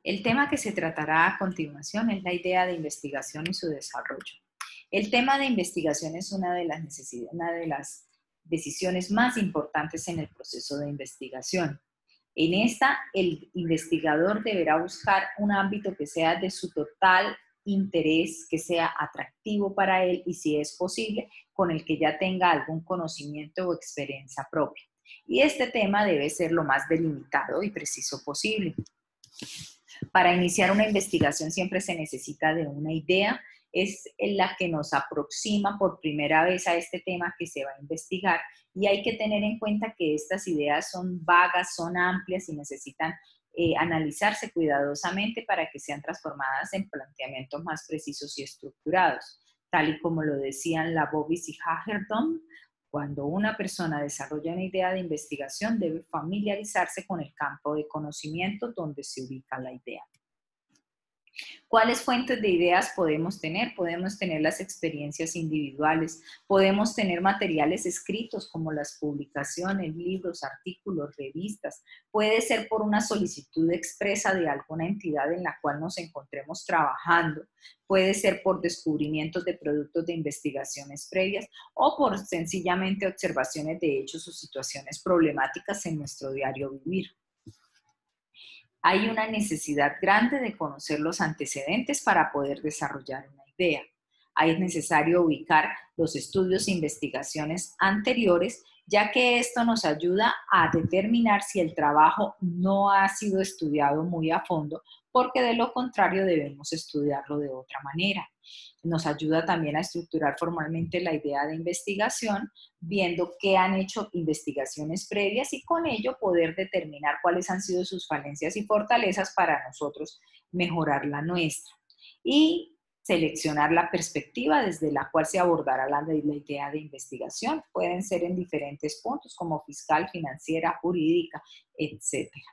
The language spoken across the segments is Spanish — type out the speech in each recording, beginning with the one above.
El tema que se tratará a continuación es la idea de investigación y su desarrollo. El tema de investigación es una de las decisiones más importantes en el proceso de investigación. En esta, el investigador deberá buscar un ámbito que sea de su total interés, que sea atractivo para él y, si es posible, con el que ya tenga algún conocimiento o experiencia propia. Y este tema debe ser lo más delimitado y preciso posible. Para iniciar una investigación siempre se necesita de una idea, es la que nos aproxima por primera vez a este tema que se va a investigar, y hay que tener en cuenta que estas ideas son vagas, son amplias y necesitan analizarse cuidadosamente para que sean transformadas en planteamientos más precisos y estructurados. Tal y como lo decían Labovitz y Hagedorn, cuando una persona desarrolla una idea de investigación debe familiarizarse con el campo de conocimiento donde se ubica la idea. ¿Cuáles fuentes de ideas podemos tener? Podemos tener las experiencias individuales, podemos tener materiales escritos como las publicaciones, libros, artículos, revistas. Puede ser por una solicitud expresa de alguna entidad en la cual nos encontremos trabajando. Puede ser por descubrimientos de productos de investigaciones previas o por sencillamente observaciones de hechos o situaciones problemáticas en nuestro diario vivir. Hay una necesidad grande de conocer los antecedentes para poder desarrollar una idea. Es necesario ubicar los estudios e investigaciones anteriores, ya que esto nos ayuda a determinar si el trabajo no ha sido estudiado muy a fondo, porque de lo contrario debemos estudiarlo de otra manera. Nos ayuda también a estructurar formalmente la idea de investigación, viendo qué han hecho investigaciones previas y con ello poder determinar cuáles han sido sus falencias y fortalezas para nosotros mejorar la nuestra. Y seleccionar la perspectiva desde la cual se abordará la idea de investigación. Pueden ser en diferentes puntos como fiscal, financiera, jurídica, etcétera.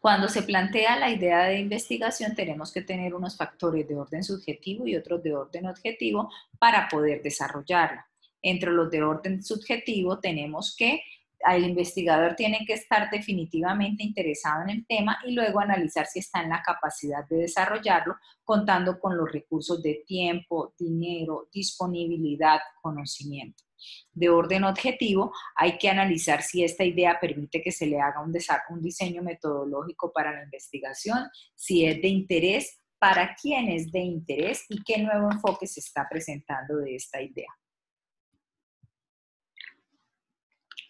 Cuando se plantea la idea de investigación, tenemos que tener unos factores de orden subjetivo y otros de orden objetivo para poder desarrollarla. Entre los de orden subjetivo tenemos que el investigador tiene que estar definitivamente interesado en el tema y luego analizar si está en la capacidad de desarrollarlo, contando con los recursos de tiempo, dinero, disponibilidad, conocimiento. De orden objetivo, hay que analizar si esta idea permite que se le haga un diseño metodológico para la investigación, si es de interés, para quién es de interés y qué nuevo enfoque se está presentando de esta idea.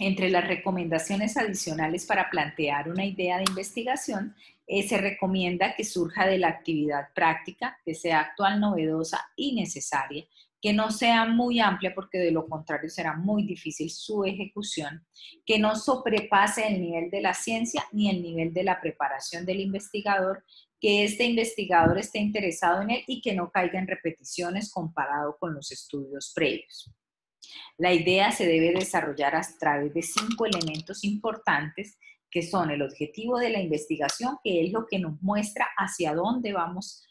Entre las recomendaciones adicionales para plantear una idea de investigación, se recomienda que surja de la actividad práctica, que sea actual, novedosa y necesaria, que no sea muy amplia porque de lo contrario será muy difícil su ejecución, que no sobrepase el nivel de la ciencia ni el nivel de la preparación del investigador, que este investigador esté interesado en él y que no caiga en repeticiones comparado con los estudios previos. La idea se debe desarrollar a través de 5 elementos importantes que son el objetivo de la investigación, que es lo que nos muestra hacia dónde vamos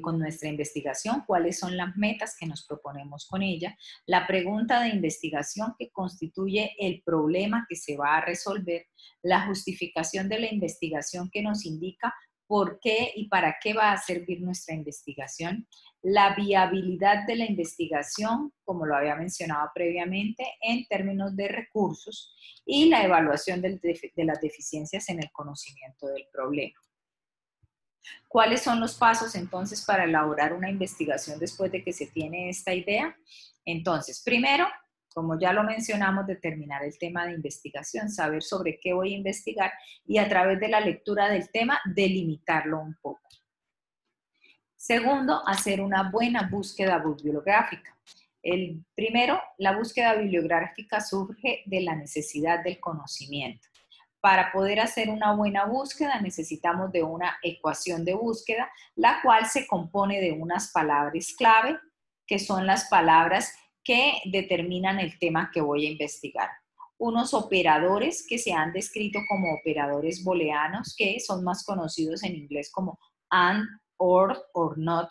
con nuestra investigación, cuáles son las metas que nos proponemos con ella, la pregunta de investigación que constituye el problema que se va a resolver, la justificación de la investigación que nos indica por qué y para qué va a servir nuestra investigación, la viabilidad de la investigación, como lo había mencionado previamente, en términos de recursos, y la evaluación de las deficiencias en el conocimiento del problema. ¿Cuáles son los pasos entonces para elaborar una investigación después de que se tiene esta idea? Entonces, primero, como ya lo mencionamos, determinar el tema de investigación, saber sobre qué voy a investigar y a través de la lectura del tema delimitarlo un poco. Segundo, hacer una buena búsqueda bibliográfica. Primero, la búsqueda bibliográfica surge de la necesidad del conocimiento. Para poder hacer una buena búsqueda necesitamos de una ecuación de búsqueda, la cual se compone de unas palabras clave, que son las palabras que determinan el tema que voy a investigar. Unos operadores que se han descrito como operadores booleanos, que son más conocidos en inglés como and, or not,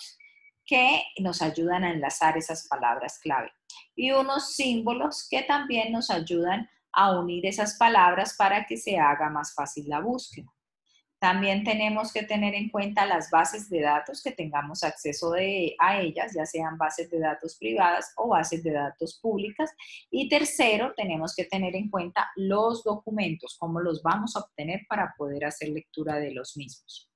que nos ayudan a enlazar esas palabras clave. Y unos símbolos que también nos ayudan a unir esas palabras para que se haga más fácil la búsqueda. También tenemos que tener en cuenta las bases de datos que tengamos acceso a ellas, ya sean bases de datos privadas o bases de datos públicas. Y tercero, tenemos que tener en cuenta los documentos, cómo los vamos a obtener para poder hacer lectura de los mismos.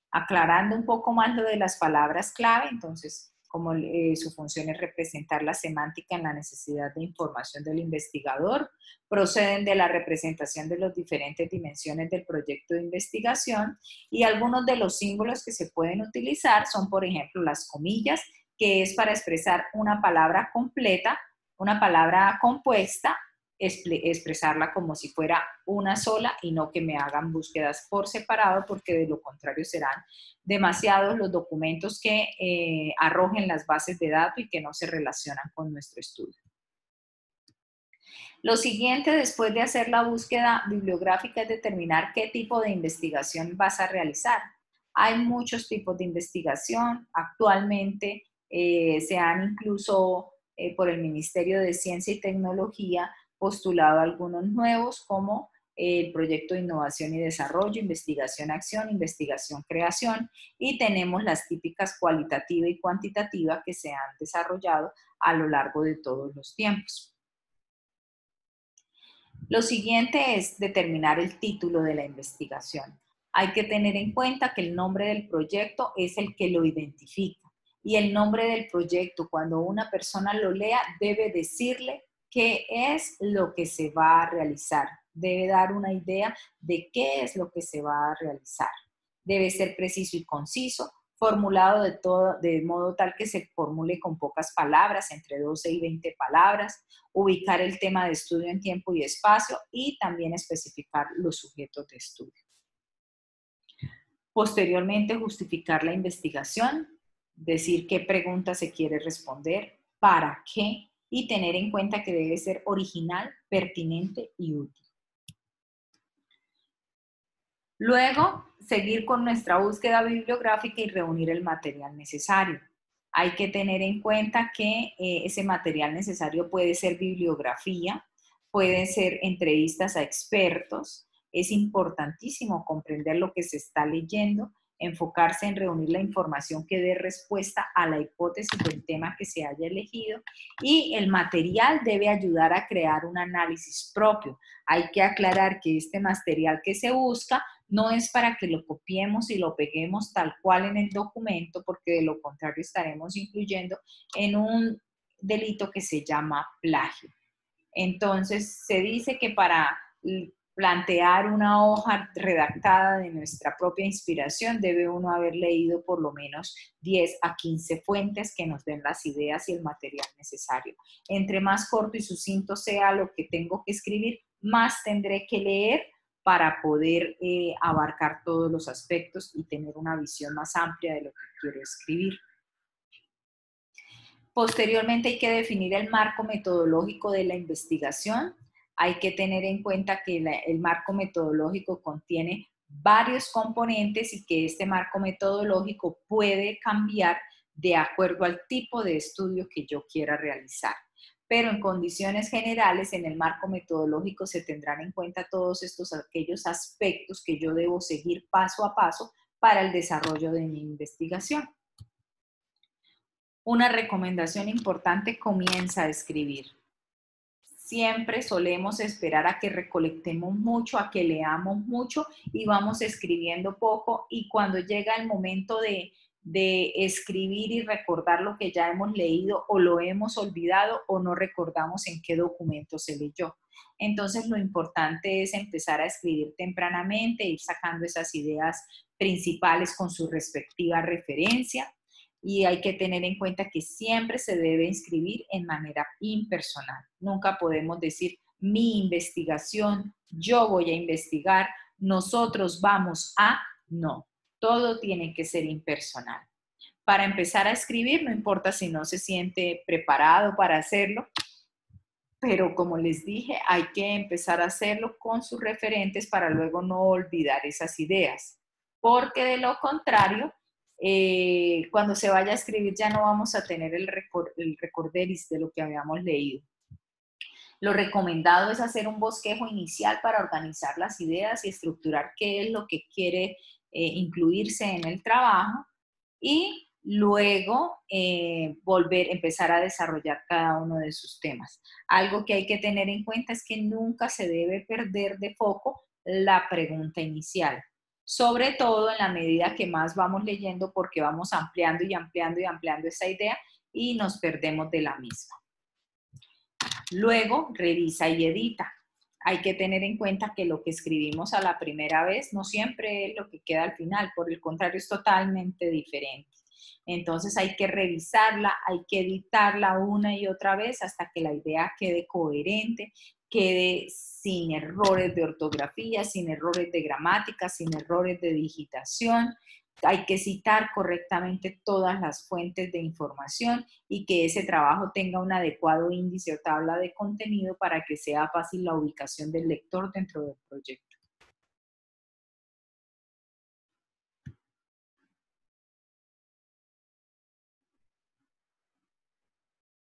Aclarando un poco más lo de las palabras clave, entonces, como su función es representar la semántica en la necesidad de información del investigador, proceden de la representación de las diferentes dimensiones del proyecto de investigación y algunos de los símbolos que se pueden utilizar son, por ejemplo, las comillas, que es para expresar una palabra completa, una palabra compuesta, expresarla como si fuera una sola y no que me hagan búsquedas por separado, porque de lo contrario serán demasiados los documentos que arrojen las bases de datos y que no se relacionan con nuestro estudio. Lo siguiente, después de hacer la búsqueda bibliográfica, es determinar qué tipo de investigación vas a realizar. Hay muchos tipos de investigación. Actualmente se han incluso por el Ministerio de Ciencia y Tecnología postulado algunos nuevos como el proyecto de innovación y desarrollo, investigación-acción, investigación-creación, y tenemos las típicas cualitativa y cuantitativa que se han desarrollado a lo largo de todos los tiempos. Lo siguiente es determinar el título de la investigación. Hay que tener en cuenta que el nombre del proyecto es el que lo identifica, y el nombre del proyecto, cuando una persona lo lea, debe decirle qué es lo que se va a realizar. Debe dar una idea de qué es lo que se va a realizar. Debe ser preciso y conciso, formulado de modo tal que se formule con pocas palabras, entre 12 y 20 palabras, ubicar el tema de estudio en tiempo y espacio y también especificar los sujetos de estudio. Posteriormente, justificar la investigación, decir qué pregunta se quiere responder, para qué, y tener en cuenta que debe ser original, pertinente y útil. Luego, seguir con nuestra búsqueda bibliográfica y reunir el material necesario. Hay que tener en cuenta que ese material necesario puede ser bibliografía, pueden ser entrevistas a expertos. Es importantísimo comprender lo que se está leyendo, enfocarse en reunir la información que dé respuesta a la hipótesis del tema que se haya elegido, y el material debe ayudar a crear un análisis propio. Hay que aclarar que este material que se busca no es para que lo copiemos y lo peguemos tal cual en el documento, porque de lo contrario estaremos incluyendo en un delito que se llama plagio. Entonces, se dice que para plantear una hoja redactada de nuestra propia inspiración, debe uno haber leído por lo menos 10 a 15 fuentes que nos den las ideas y el material necesario. Entre más corto y sucinto sea lo que tengo que escribir, más tendré que leer para poder abarcar todos los aspectos y tener una visión más amplia de lo que quiero escribir. Posteriormente hay que definir el marco metodológico de la investigación. Hay que tener en cuenta que el marco metodológico contiene varios componentes y que este marco metodológico puede cambiar de acuerdo al tipo de estudio que yo quiera realizar. Pero en condiciones generales, en el marco metodológico se tendrán en cuenta todos aquellos aspectos que yo debo seguir paso a paso para el desarrollo de mi investigación. Una recomendación importante: comienza a escribir. Siempre solemos esperar a que recolectemos mucho, a que leamos mucho y vamos escribiendo poco, y cuando llega el momento de escribir y recordar lo que ya hemos leído, o lo hemos olvidado o no recordamos en qué documento se leyó. Entonces, lo importante es empezar a escribir tempranamente, ir sacando esas ideas principales con su respectiva referencia, y hay que tener en cuenta que siempre se debe inscribir en manera impersonal. Nunca podemos decir mi investigación, yo voy a investigar, nosotros vamos a, no. Todo tiene que ser impersonal. Para empezar a escribir, no importa si no se siente preparado para hacerlo, pero como les dije, hay que empezar a hacerlo con sus referentes para luego no olvidar esas ideas, porque de lo contrario, cuando se vaya a escribir ya no vamos a tener el recorderis de lo que habíamos leído. Lo recomendado es hacer un bosquejo inicial para organizar las ideas y estructurar qué es lo que quiere incluirse en el trabajo y luego empezar a desarrollar cada uno de sus temas. Algo que hay que tener en cuenta es que nunca se debe perder de foco la pregunta inicial, sobre todo en la medida que más vamos leyendo porque vamos ampliando y ampliando y ampliando esa idea y nos perdemos de la misma. Luego, revisa y edita. Hay que tener en cuenta que lo que escribimos a la primera vez no siempre es lo que queda al final, por el contrario, es totalmente diferente. Entonces hay que revisarla, hay que editarla una y otra vez hasta que la idea quede coherente, quede sin errores de ortografía, sin errores de gramática, sin errores de digitación. Hay que citar correctamente todas las fuentes de información y que ese trabajo tenga un adecuado índice o tabla de contenido para que sea fácil la ubicación del lector dentro del proyecto.